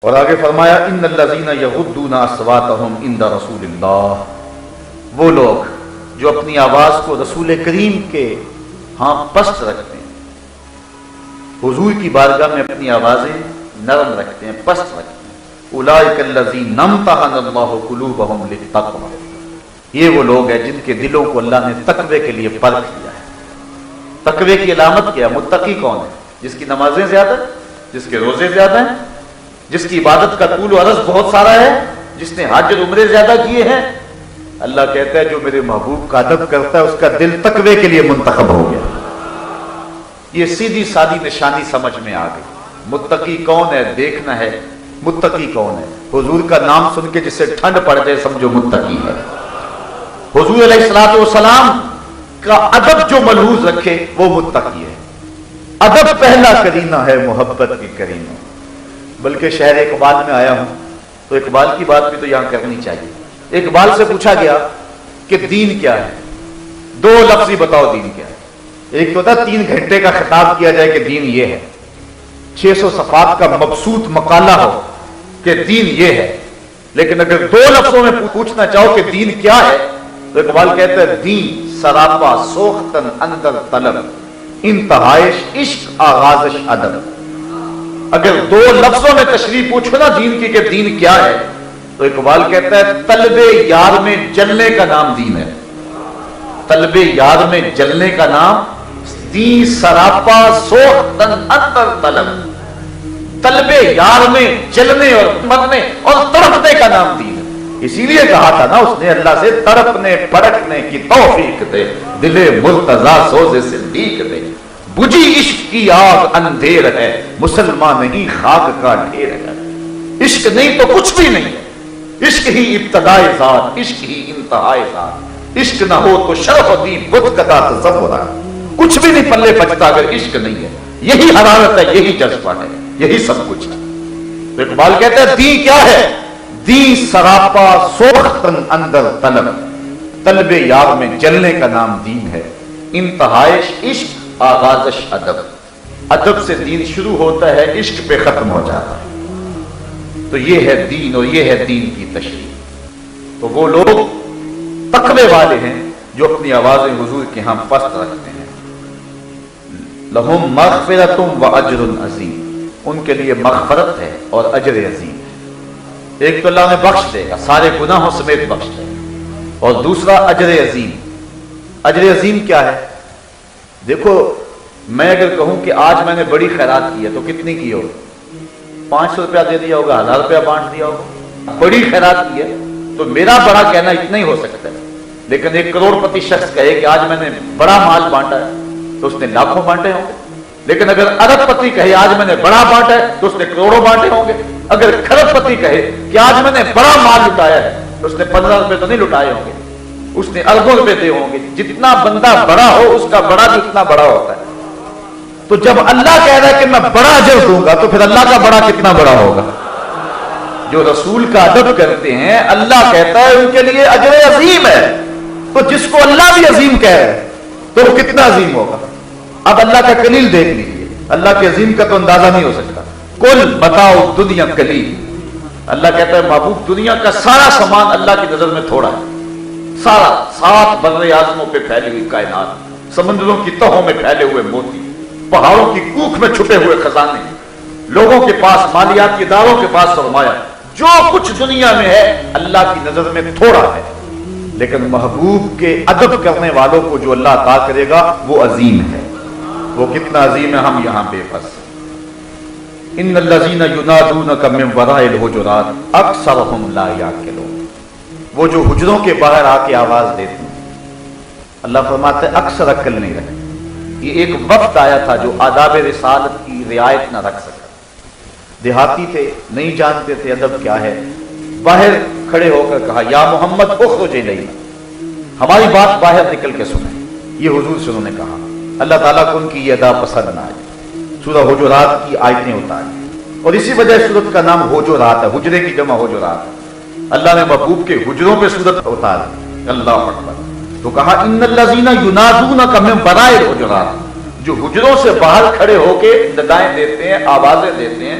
اور آگے فرمایا ان الذین یغضون اصواتهم عند رسول اللہ، وہ لوگ جو اپنی آواز کو رسول کریم کے ہاں پست رکھتے ہیں، حضور کی بارگاہ میں اپنی آوازیں نرم رکھتے ہیں، پست رکھتے ہیں، اولئک الذین امتحن اللہ قلوبهم للتقوی، یہ وہ لوگ ہیں جن کے دلوں کو اللہ نے تقوی کے لیے پرکھ لیا ہے۔ تقوی کی علامت کیا ہے؟ متقی کون ہے؟ جس کی نمازیں زیادہ ہیں، جس کے روزے زیادہ ہیں، جس کی عبادت کا طول و عرض بہت سارا ہے، جس نے حج اور عمرے زیادہ کیے ہیں۔ اللہ کہتا ہے جو میرے محبوب کا ادب کرتا ہے اس کا دل تقوی کے لیے منتخب ہو گیا۔ یہ سیدھی سادی نشانی سمجھ میں آ گئی۔ متقی کون ہے دیکھنا ہے، متقی کون ہے؟ حضور کا نام سن کے جس سے ٹھنڈ پڑ جائے سمجھو متقی ہے۔ حضور علیہ الصلوۃ والسلام کا ادب جو ملحوظ رکھے وہ متقی ہے۔ ادب پہلا کرینہ ہے محبت کی کرینہ۔ بلکہ شہر اقبال میں آیا ہوں تو اقبال کی بات بھی تو یہاں کرنی چاہیے۔ اقبال سے پوچھا گیا کہ دین کیا ہے؟ دو لفظ ہی بتاؤ دین کیا ہے۔ ایک تو تھا 3 گھنٹے کا خطاب کیا جائے کہ دین یہ ہے، 600 صفحات کا مبسوط مقالہ ہو کہ دین یہ ہے، لیکن اگر 2 لفظوں میں پوچھنا چاہو کہ دین کیا ہے تو اقبال کہتا ہے دین سراپا سوختن اندر طلب، انتہائش عشق آغازش ادب۔ اگر 2 لفظوں میں تشریح پوچھو نا دین کی کہ دین کیا ہے تو اقبال کہتا ہے طلب یار میں جلنے کا نام دین ہے۔ طلب یار میں جلنے کا نام دین سراپا سوختن اندر طلب، طلب یار میں جلنے اور مرنے اور تڑپنے کا نام دین ہے۔ اسی لیے کہا تھا نا اس نے اللہ سے تڑپنے پڑکنے کی توفیق دے، دل مرتضی سوز صدیق دے۔ بجھی عشق کی آگ اندھیر ہے، مسلمان نہیں خاک کا ڈھیر ہے۔ عشق نہیں تو کچھ بھی نہیں ہے، عشق ہی ابتدائے ذات، عشق ہی انتہائے ذات۔ عشق نہ ہو تو شرف دی بت کدا تصور ہے، کچھ بھی نہیں پلے بچتا اگر عشق نہیں ہے۔ یہی حرارت ہے، یہی جذبہ ہے، یہی سب کچھ ہے۔ تو اقبال کہتا ہے دین کیا ہے؟ دین سراپا سوختن اندر طلب، طلب یار میں جلنے کا نام دین ہے۔ انتہائش عشق آغازش ادب، ادب سے دین شروع ہوتا ہے، عشق پہ ختم ہو جاتا ہے۔ تو یہ ہے دین اور یہ ہے دین کی تشریح۔ تو وہ لوگ تقوی والے ہیں جو اپنی آوازیں حضور کے ہاں پست رکھتے ہیں۔ لہم مغفرۃ و اجر عظیم، ان کے لیے مغفرت ہے اور اجر عظیم ہے۔ ایک تو اللہ نے بخش دے گا، سارے گناہوں سمیت بخش دے گا، اور دوسرا اجر عظیم۔ اجر عظیم کیا ہے؟ دیکھو میں اگر کہوں کہ آج میں نے بڑی خیرات کی ہے تو کتنی کی ہوگی؟ 500 روپیہ دے دیا ہوگا، 1000 روپیہ بانٹ دیا ہوگا۔ بڑی خیرات کی ہے تو میرا بڑا کہنا اتنا ہی ہو سکتا ہے، لیکن 1 کروڑ پتی شخص کہے کہ آج میں نے بڑا مال بانٹا ہے تو اس نے لاکھوں بانٹے ہوں گے۔ لیکن اگر ارب پتی کہے آج میں نے بڑا بانٹا ہے تو اس نے کروڑوں بانٹے ہوں گے۔ اگر کھرب پتی کہے کہ آج میں نے بڑا مال لٹایا ہے تو اس نے 15 روپے تو نہیں لٹائے ہوں گے، اس نے اربوں روپے دے ہوں گے۔ جتنا بندہ بڑا ہو اس کا بڑا بھی اتنا بڑا ہوتا ہے۔ تو جب اللہ کہہ رہا ہے کہ میں بڑا اجر دوں گا تو پھر اللہ کا بڑا کتنا بڑا ہوگا؟ جو رسول کا ادب کرتے ہیں اللہ کہتا ہے ان کے لیے اجر عظیم ہے، تو جس کو اللہ بھی عظیم کہہ رہا ہے تو وہ کتنا عظیم ہوگا؟ اب اللہ کا کلیل دیکھ لیجیے، اللہ کے عظیم کا تو اندازہ نہیں ہو سکتا۔ کل بتاؤ دنیا کلیل، اللہ کہتا ہے محبوب دنیا کا سارا سامان اللہ کی نظر میں تھوڑا ہے۔ سارا 7 بر اعظموں پہ پھیلی ہوئی کائنات، سمندروں کی تہوں میں پھیلے ہوئے موتی، پہاڑوں کی کوکھ میں چھپے ہوئے خزانے، لوگوں کے پاس مالیاتی اداروں کے پاس سرمایہ، جو کچھ دنیا میں ہے اللہ کی نظر میں تھوڑا ہے، لیکن محبوب کے ادب کرنے والوں کو جو اللہ عطا کرے گا وہ عظیم ہے۔ وہ کتنا عظیم ہے ہم یہاں بے بس۔ ان الذین ینادونک من وراء الحجرات اکثرهم لا یعقلون، وہ جو حجروں کے باہر آ کے آواز دیتے ہیں، اللہ فرماتے ہیں اکثر عقل نہیں رکھتے۔ یہ ایک وقت آیا تھا جو آداب رسالت کی رعایت نہ رکھ سکا، دیہاتی تھے، نہیں جانتے تھے ادب کیا ہے، باہر کھڑے ہو کر کہا یا محمد اخرج الینا، ہماری بات باہر نکل کے سنیں۔ یہ حضور سے انہوں نے کہا، اللہ تعالیٰ کو ان کی یہ ادا پسند نہ آئے، سورہ حجرات کی آیتیں اتاری، اور اسی وجہ سورت کا نام حجرات ہے، حجرے کی جمع حجرات ہے۔ اللہ نے محبوب کے حجروں پہ سورت اتاری، اللہ اکبر۔ تو کہا ان الذین ینادونک من وراء الحجرات، جو حجروں سے باہر کھڑے ہو کے ندائیں دیتے ہیں، آوازیں دیتے ہیں،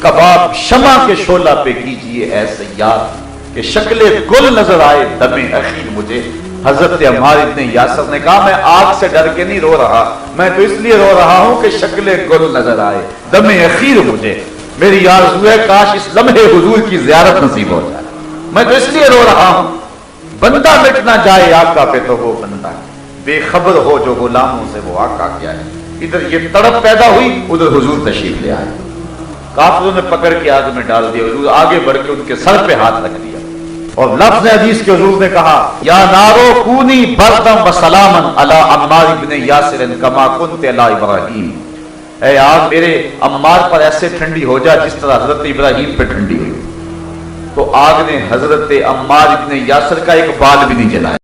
کباب شمع کے شعلہ پہ کیجئے اے سیاد کہ شکل گل نظر آئے دم اخیر مجھے۔ حضرت عمار ابن یاسر نے کہا میں آگ سے ڈر کے نہیں رو رہا، میں تو اس لیے رو رہا ہوں کہ شکل گل نظر آئے دم اخیر مجھے۔ میری آرزو ہے کاش اس لمحے حضور کی زیارت نصیب ہو جائے، میں تو اس لیے رو رہا ہوں۔ بندہ مٹ نہ جائے آقا پہ تو وہ بندہ بے خبر ہو جو غلاموں سے وہ آقا کیا ہے۔ ادھر یہ تڑپ پیدا ہوئی، ادھر حضور تشریف لے آئے، کافروں نے پکڑ کے آگ میں ڈال دیا، حضور آگے بڑھ کے ان کے سر پہ ہاتھ رکھ دیا اور لفظ حدیث کے حضور نے کہا یا نارو کونی بردم و سلامن علی عمار ابن یاسر کما کنت علی ابراہیم، اے آگ میرے عمار پر ایسے ٹھنڈی ہو جا جس طرح حضرت ابراہیم پہ ٹھنڈی ہوئی۔ تو آگ نے حضرت عمار ابن یاسر کا ایک بال بھی نہیں جلایا۔